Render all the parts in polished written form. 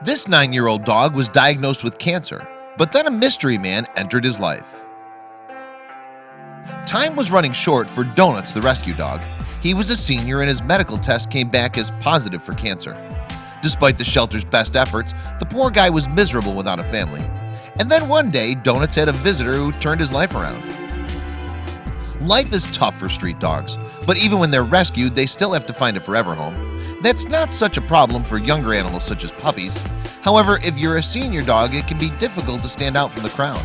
This 9-year-old dog was diagnosed with cancer, but then a mystery man entered his life. Time was running short for Donuts, the rescue dog. He was a senior and his medical test came back as positive for cancer. Despite the shelter's best efforts, the poor guy was miserable without a family. And then one day, Donuts had a visitor who turned his life around. Life is tough for street dogs, but even when they're rescued, they still have to find a forever home. That's not such a problem for younger animals such as puppies. However, if you're a senior dog, it can be difficult to stand out from the crowd.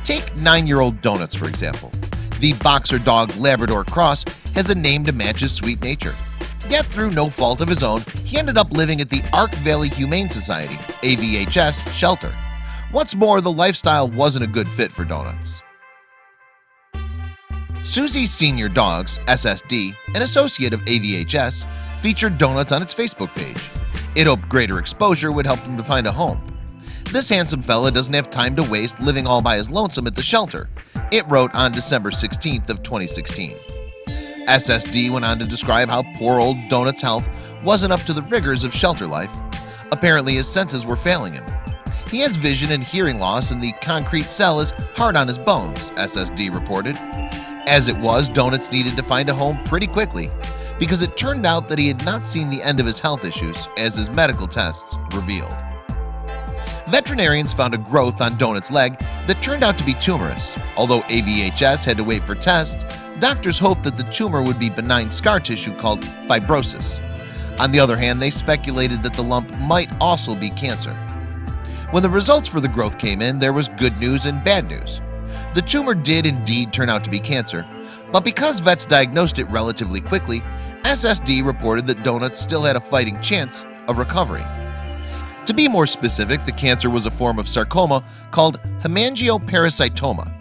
Take 9-year-old Donuts, for example. The boxer dog Labrador Cross has a name to match his sweet nature. Yet through no fault of his own, he ended up living at the Ark Valley Humane Society (AVHS) shelter. What's more, the lifestyle wasn't a good fit for Donuts. Susie's Senior Dogs, SSD, an associate of AVHS, featured Donuts on its Facebook page. It hoped greater exposure would help him to find a home. This handsome fella doesn't have time to waste living all by his lonesome at the shelter, it wrote on December 16th of 2016. SSD went on to describe how poor old Donuts' health wasn't up to the rigors of shelter life. Apparently his senses were failing him. He has vision and hearing loss and the concrete cell is hard on his bones, SSD reported. As it was, Donuts needed to find a home pretty quickly because it turned out that he had not seen the end of his health issues as his medical tests revealed. Veterinarians found a growth on Donuts' leg that turned out to be tumorous. Although AVHS had to wait for tests, doctors hoped that the tumor would be benign scar tissue called fibrosis. On the other hand, they speculated that the lump might also be cancer. When the results for the growth came in, there was good news and bad news. The tumor did indeed turn out to be cancer, but because vets diagnosed it relatively quickly, SSD reported that Donuts still had a fighting chance of recovery. To be more specific, the cancer was a form of sarcoma called hemangioparasitoma.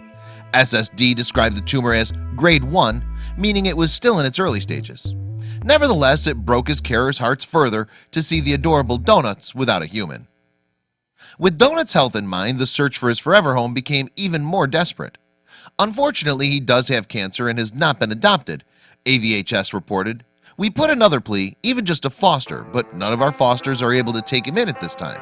SSD described the tumor as grade 1, meaning it was still in its early stages. Nevertheless, it broke his carers' hearts further to see the adorable Donuts without a human. With Donuts' health in mind, the search for his forever home became even more desperate. Unfortunately, he does have cancer and has not been adopted, AVHS reported. We put another plea, even just a foster, but none of our fosters are able to take him in at this time.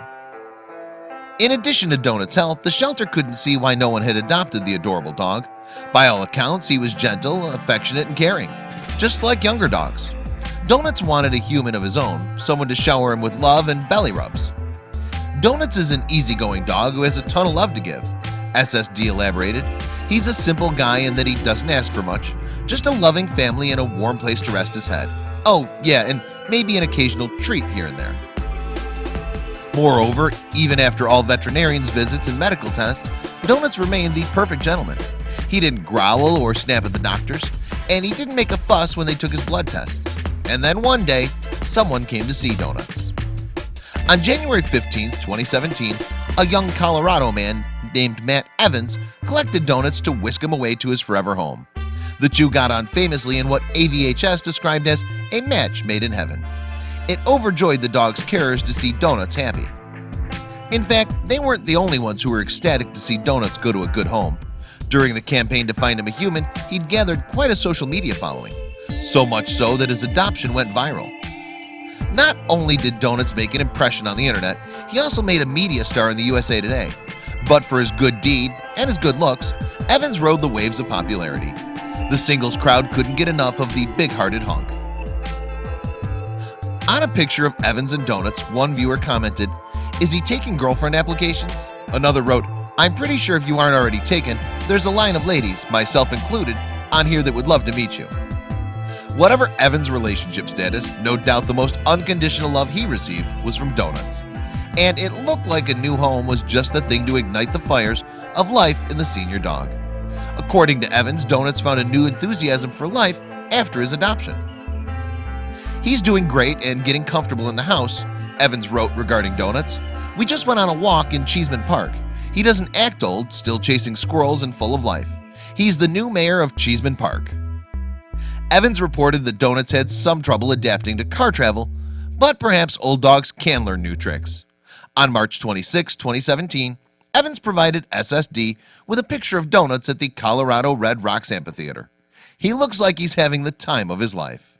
In addition to Donuts' health, the shelter couldn't see why no one had adopted the adorable dog. By all accounts, he was gentle, affectionate, and caring, just like younger dogs. Donuts wanted a human of his own, someone to shower him with love and belly rubs. Donuts is an easygoing dog who has a ton of love to give, SSD elaborated. He's a simple guy in that he doesn't ask for much, just a loving family and a warm place to rest his head. Oh yeah, and maybe an occasional treat here and there. Moreover, even after all veterinarians' visits and medical tests, Donuts remained the perfect gentleman. He didn't growl or snap at the doctors, and he didn't make a fuss when they took his blood tests. And then one day, someone came to see Donuts. On January 15, 2017, a young Colorado man named Matt Evans collected Donuts to whisk him away to his forever home. The two got on famously in what AVHS described as a match made in heaven. It overjoyed the dog's carers to see Donuts happy. In fact, they weren't the only ones who were ecstatic to see Donuts go to a good home. During the campaign to find him a human, he'd gathered quite a social media following, so much so that his adoption went viral. Not only did Donuts make an impression on the internet, he also made a media star in the USA Today. But for his good deed and his good looks, Evans rode the waves of popularity. The singles crowd couldn't get enough of the big-hearted hunk. On a picture of Evans and Donuts, one viewer commented, "Is he taking girlfriend applications?" Another wrote, "I'm pretty sure if you aren't already taken, there's a line of ladies, myself included, on here that would love to meet you." Whatever Evans' relationship status, no doubt the most unconditional love he received was from Donuts. And it looked like a new home was just the thing to ignite the fires of life in the senior dog. According to Evans, Donuts found a new enthusiasm for life after his adoption. "He's doing great and getting comfortable in the house," Evans wrote regarding Donuts. "We just went on a walk in Cheeseman Park. He doesn't act old, still chasing squirrels and full of life. He's the new mayor of Cheeseman Park." Evans reported that Donuts had some trouble adapting to car travel, but perhaps old dogs can learn new tricks. On March 26, 2017, Evans provided SSD with a picture of Donuts at the Colorado Red Rocks Amphitheater. He looks like he's having the time of his life.